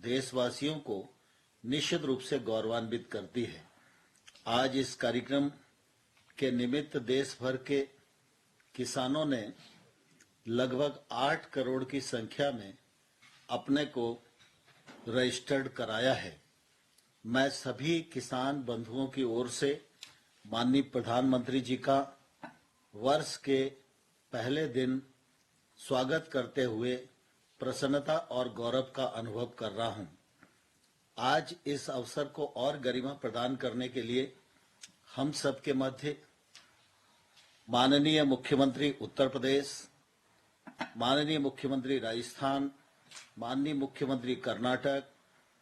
देशवासियों को निश्चित रूप से गौरवान्वित करती है। आज इस कार्यक्रम के निमित्त देश भर के किसानों ने लगभग 8 करोड़ की संख्या में अपने को रजिस्टर्ड कराया है। मैं सभी किसान बंधुओं की ओर से माननीय प्रधानमंत्री जी का वर्ष के पहले दिन स्वागत करते हुए प्रसन्नता और गौरव का अनुभव कर रहा हूं। आज इस अवसर को और गरिमा प्रदान करने के लिए हम सबके मध्य माननीय मुख्यमंत्री उत्तर प्रदेश, माननीय मुख्यमंत्री राजस्थान, माननीय मुख्यमंत्री कर्नाटक,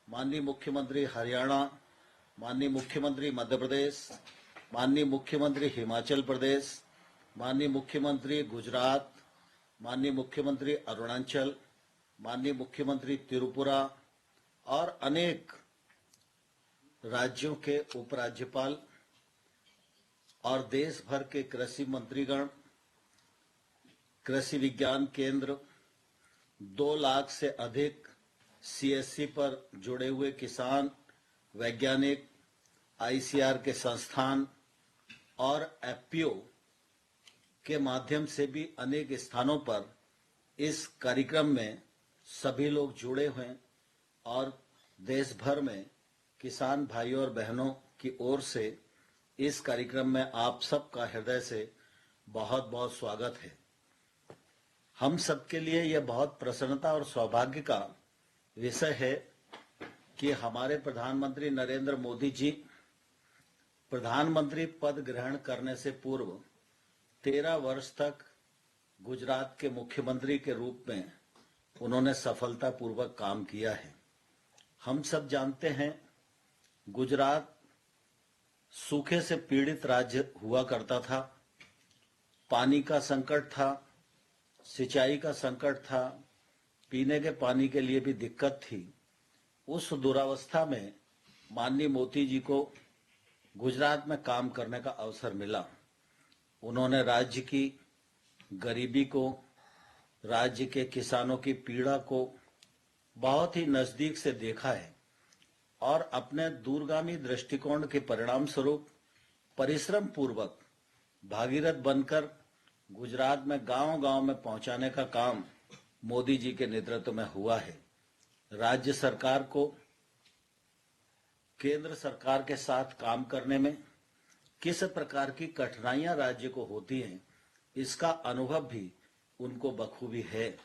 माननीय मुख्यमंत्री हरियाणा, माननीय मुख्यमंत्री मध्य प्रदेश, माननीय मुख्यमंत्री हिमाचल प्रदेश, माननीय मुख्यमंत्री गुजरात, माननीय मुख्यमंत्री अरुणाचल, माननीय मुख्यमंत्री त्रिपुरा और अनेक राज्यों के उपराज्यपाल और देश भर के कृषि मंत्रीगण, कृषि विज्ञान केंद्र, 2 लाख से अधिक सीएससी पर जुड़े हुए किसान, वैज्ञानिक, आईसीआर के संस्थान और एफपीओ के माध्यम से भी अनेक स्थानों पर इस कार्यक्रम में सभी लोग जुड़े हुए हैं और देश भर में किसान भाइयों और बहनों की ओर से इस कार्यक्रम में आप सबका हृदय से बहुत बहुत स्वागत है। हम सबके लिए यह बहुत प्रसन्नता और सौभाग्य का विषय है कि हमारे प्रधानमंत्री नरेंद्र मोदी जी प्रधानमंत्री पद ग्रहण करने से पूर्व 13 वर्ष तक गुजरात के मुख्यमंत्री के रूप में उन्होंने सफलतापूर्वक काम किया है। हम सब जानते हैं गुजरात सूखे से पीड़ित राज्य हुआ करता था। पानी का संकट था, सिंचाई का संकट था, पीने के पानी के लिए भी दिक्कत थी। उस दुरावस्था में माननीय मोदी जी को गुजरात में काम करने का अवसर मिला। उन्होंने राज्य की गरीबी को, राज्य के किसानों की पीड़ा को बहुत ही नजदीक से देखा है और अपने दूरगामी दृष्टिकोण के परिणाम स्वरूप परिश्रम पूर्वक भागीरथ बनकर गुजरात में गांव-गांव में पहुंचाने का काम मोदी जी के नेतृत्व में हुआ है। राज्य सरकार को केंद्र सरकार के साथ काम करने में किस प्रकार की कठिनाइयां राज्य को होती हैं, इसका अनुभव भी उनको बखूबी है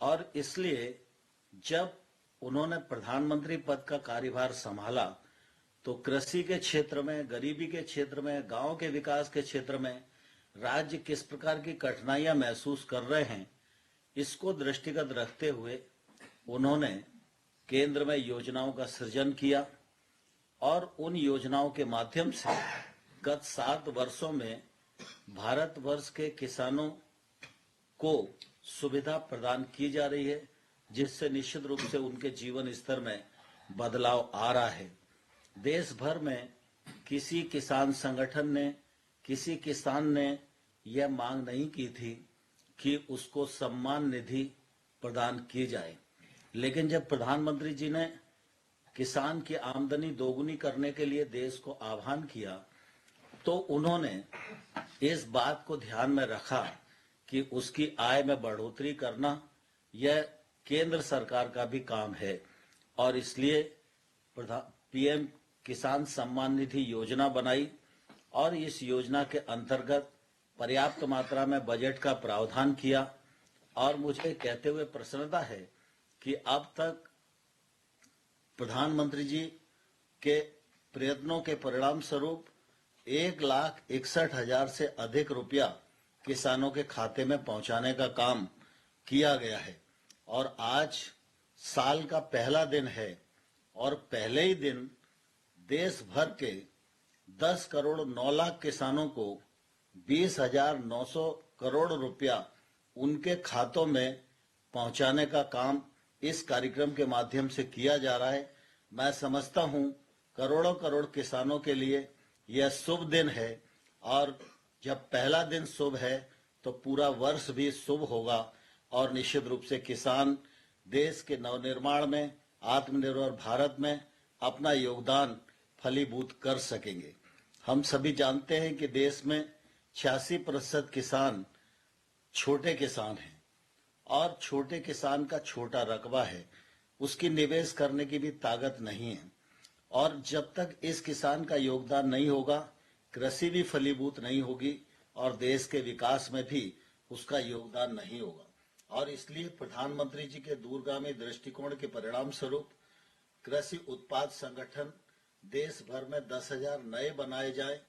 और इसलिए जब उन्होंने प्रधानमंत्री पद का कार्यभार संभाला तो कृषि के क्षेत्र में, गरीबी के क्षेत्र में, गांव के विकास के क्षेत्र में राज्य किस प्रकार की कठिनाइयां महसूस कर रहे हैं, इसको दृष्टिगत रखते हुए उन्होंने केंद्र में योजनाओं का सृजन किया और उन योजनाओं के माध्यम से गत 7 वर्षों में भारतवर्ष के किसानों को सुविधा प्रदान की जा रही है, जिससे निश्चित रूप से उनके जीवन स्तर में बदलाव आ रहा है। देश भर में किसी किसान संगठन ने, किसी किसान ने यह मांग नहीं की थी कि उसको सम्मान निधि प्रदान की जाए, लेकिन जब प्रधानमंत्री जी ने किसान की आमदनी दोगुनी करने के लिए देश को आह्वान किया तो उन्होंने इस बात को ध्यान में रखा कि उसकी आय में बढ़ोतरी करना यह केंद्र सरकार का भी काम है और इसलिए पीएम किसान सम्मान निधि योजना बनाई और इस योजना के अंतर्गत पर्याप्त मात्रा में बजट का प्रावधान किया और मुझे कहते हुए प्रसन्नता है कि अब तक प्रधानमंत्री जी के प्रयत्नों के परिणाम स्वरूप 1,61,000 से अधिक रुपया किसानों के खाते में पहुंचाने का काम किया गया है और आज साल का पहला दिन है और पहले ही दिन देश भर के 10 करोड़ 9 लाख किसानों को 20,900 करोड़ रुपया उनके खातों में पहुंचाने का काम इस कार्यक्रम के माध्यम से किया जा रहा है। मैं समझता हूं करोड़ों करोड़ किसानों के लिए यह शुभ दिन है और जब पहला दिन शुभ है तो पूरा वर्ष भी शुभ होगा और निश्चित रूप से किसान देश के नवनिर्माण में, आत्मनिर्भर भारत में अपना योगदान फलीभूत कर सकेंगे। हम सभी जानते हैं कि देश में 86% किसान छोटे किसान हैं और छोटे किसान का छोटा रकबा है, उसकी निवेश करने की भी ताकत नहीं है। और जब तक इस किसान का योगदान नहीं होगा, कृषि भी फलीभूत नहीं होगी और देश के विकास में भी उसका योगदान नहीं होगा। और इसलिए प्रधानमंत्री जी के दूरगामी दृष्टिकोण के परिणाम स्वरूप कृषि उत्पाद संगठन देश भर में 10,000 नए बनाए जाए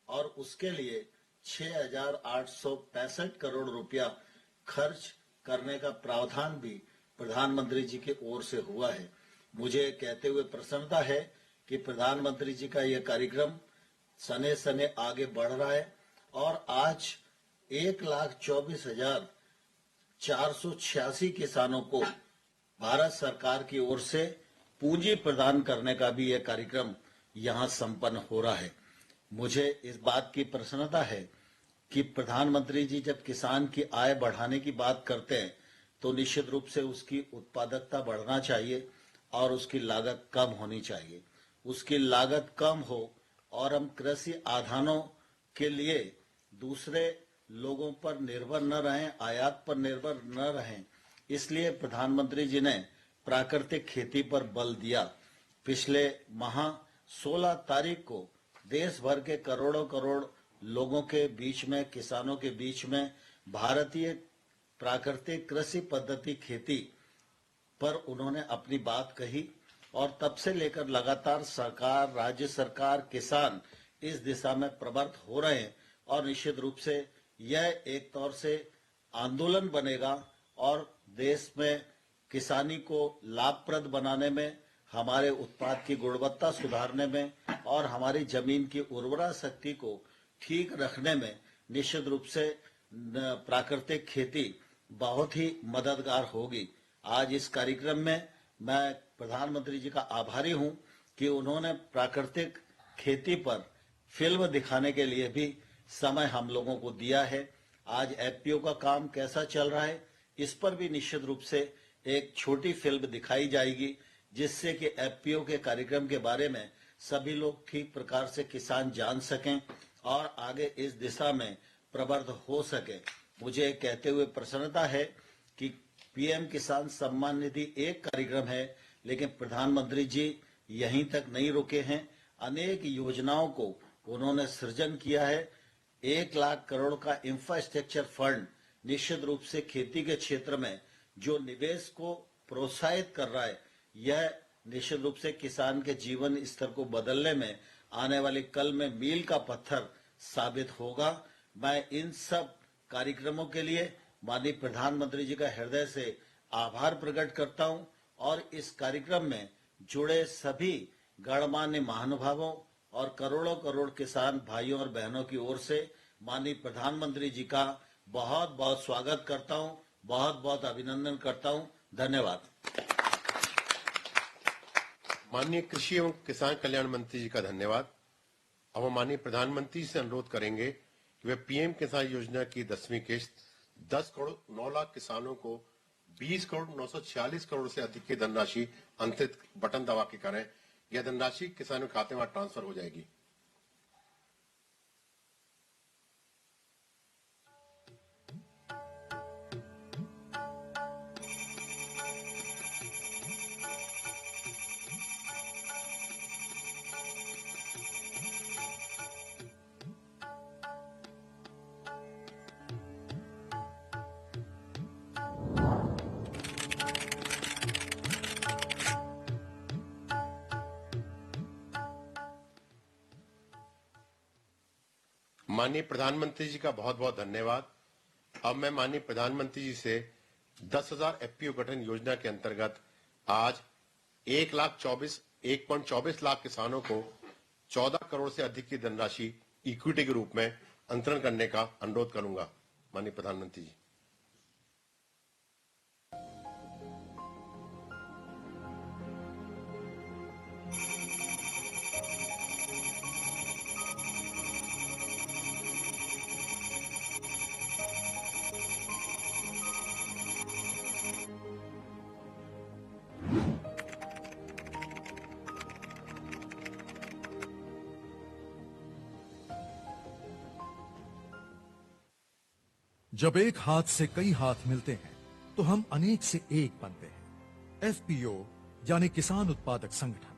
और उसके लिए 6,865 करोड़ रुपया खर्च करने का प्रावधान भी प्रधानमंत्री जी की ओर से हुआ है। मुझे कहते हुए प्रसन्नता है कि प्रधानमंत्री जी का यह कार्यक्रम सने सने आगे बढ़ रहा है और आज 1,24,486 किसानों को भारत सरकार की ओर से पूंजी प्रदान करने का भी यह कार्यक्रम यहाँ संपन्न हो रहा है। मुझे इस बात की प्रसन्नता है कि प्रधानमंत्री जी जब किसान की आय बढ़ाने की बात करते हैं तो निश्चित रूप से उसकी उत्पादकता बढ़ना चाहिए और उसकी लागत कम होनी चाहिए। उसकी लागत कम हो और हम कृषि आधानों के लिए दूसरे लोगों पर निर्भर न रहें, आयात पर निर्भर न रहें, इसलिए प्रधानमंत्री जी ने प्राकृतिक खेती पर बल दिया। पिछले माह 16 तारीख को देश भर के करोड़ों करोड़ लोगों के बीच में, किसानों के बीच में भारतीय प्राकृतिक कृषि पद्धति खेती पर उन्होंने अपनी बात कही और तब से लेकर लगातार सरकार, राज्य सरकार, किसान इस दिशा में प्रवृत्त हो रहे हैं और निश्चित रूप से यह एक तौर से आंदोलन बनेगा और देश में किसानी को लाभप्रद बनाने में, हमारे उत्पाद की गुणवत्ता सुधारने में और हमारी जमीन की उर्वरा शक्ति को ठीक रखने में निश्चित रूप से प्राकृतिक खेती बहुत ही मददगार होगी। आज इस कार्यक्रम में मैं प्रधानमंत्री जी का आभारी हूं कि उन्होंने प्राकृतिक खेती पर फिल्म दिखाने के लिए भी समय हम लोगों को दिया है। आज एफपीओ का काम कैसा चल रहा है, इस पर भी निश्चित रूप से एक छोटी फिल्म दिखाई जाएगी, जिससे कि एफपीओ के कार्यक्रम के बारे में सभी लोग ठीक प्रकार से किसान जान सकें और आगे इस दिशा में प्रवृत्त हो सके। मुझे कहते हुए प्रसन्नता है कि पीएम किसान सम्मान निधि एक कार्यक्रम है, लेकिन प्रधानमंत्री जी यहीं तक नहीं रुके हैं। अनेक योजनाओं को उन्होंने सृजन किया है। 1 लाख करोड़ का इंफ्रास्ट्रक्चर फंड निश्चित रूप से खेती के क्षेत्र में जो निवेश को प्रोत्साहित कर रहा है, यह निश्चित रूप से किसान के जीवन स्तर को बदलने में आने वाले कल में मील का पत्थर साबित होगा। मैं इन सब कार्यक्रमों के लिए माननीय प्रधानमंत्री जी का हृदय से आभार प्रकट करता हूं और इस कार्यक्रम में जुड़े सभी गणमान्य महानुभावों और करोड़ों करोड़ किसान भाइयों और बहनों की ओर से माननीय प्रधानमंत्री जी का बहुत बहुत स्वागत करता हूं, बहुत बहुत अभिनंदन करता हूं। धन्यवाद। माननीय कृषि एवं किसान कल्याण मंत्री जी का धन्यवाद। अब हम माननीय प्रधानमंत्री से अनुरोध करेंगे कि वे पीएम किसान योजना की 10वीं किस्त 10 करोड़ 9 लाख किसानों को 20 करोड़ 946 करोड़ से अधिक की धनराशि अंतरित बटन दबा के करें। यह धनराशि किसानों के खाते में ट्रांसफर हो जाएगी। माननीय प्रधानमंत्री जी का बहुत बहुत धन्यवाद। अब मैं माननीय प्रधानमंत्री जी से 10,000 एफपीओ गठन योजना के अंतर्गत आज 1.24 लाख किसानों को 14 करोड़ से अधिक की धनराशि इक्विटी के रूप में अंतरण करने का अनुरोध करूंगा। माननीय प्रधानमंत्री जी। जब एक हाथ से कई हाथ मिलते हैं तो हम अनेक से एक बनते हैं। एफपीओ यानी किसान उत्पादक संगठन,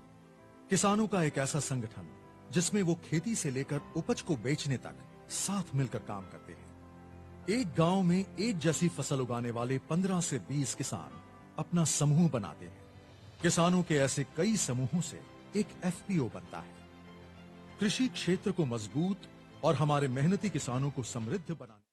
किसानों का एक ऐसा संगठन जिसमें वो खेती से लेकर उपज को बेचने तक साथ मिलकर काम करते हैं। एक गांव में एक जैसी फसल उगाने वाले 15 से 20 किसान अपना समूह बनाते हैं। किसानों के ऐसे कई समूहों से एक एफपीओ बनता है। कृषि क्षेत्र को मजबूत और हमारे मेहनती किसानों को समृद्ध बनाने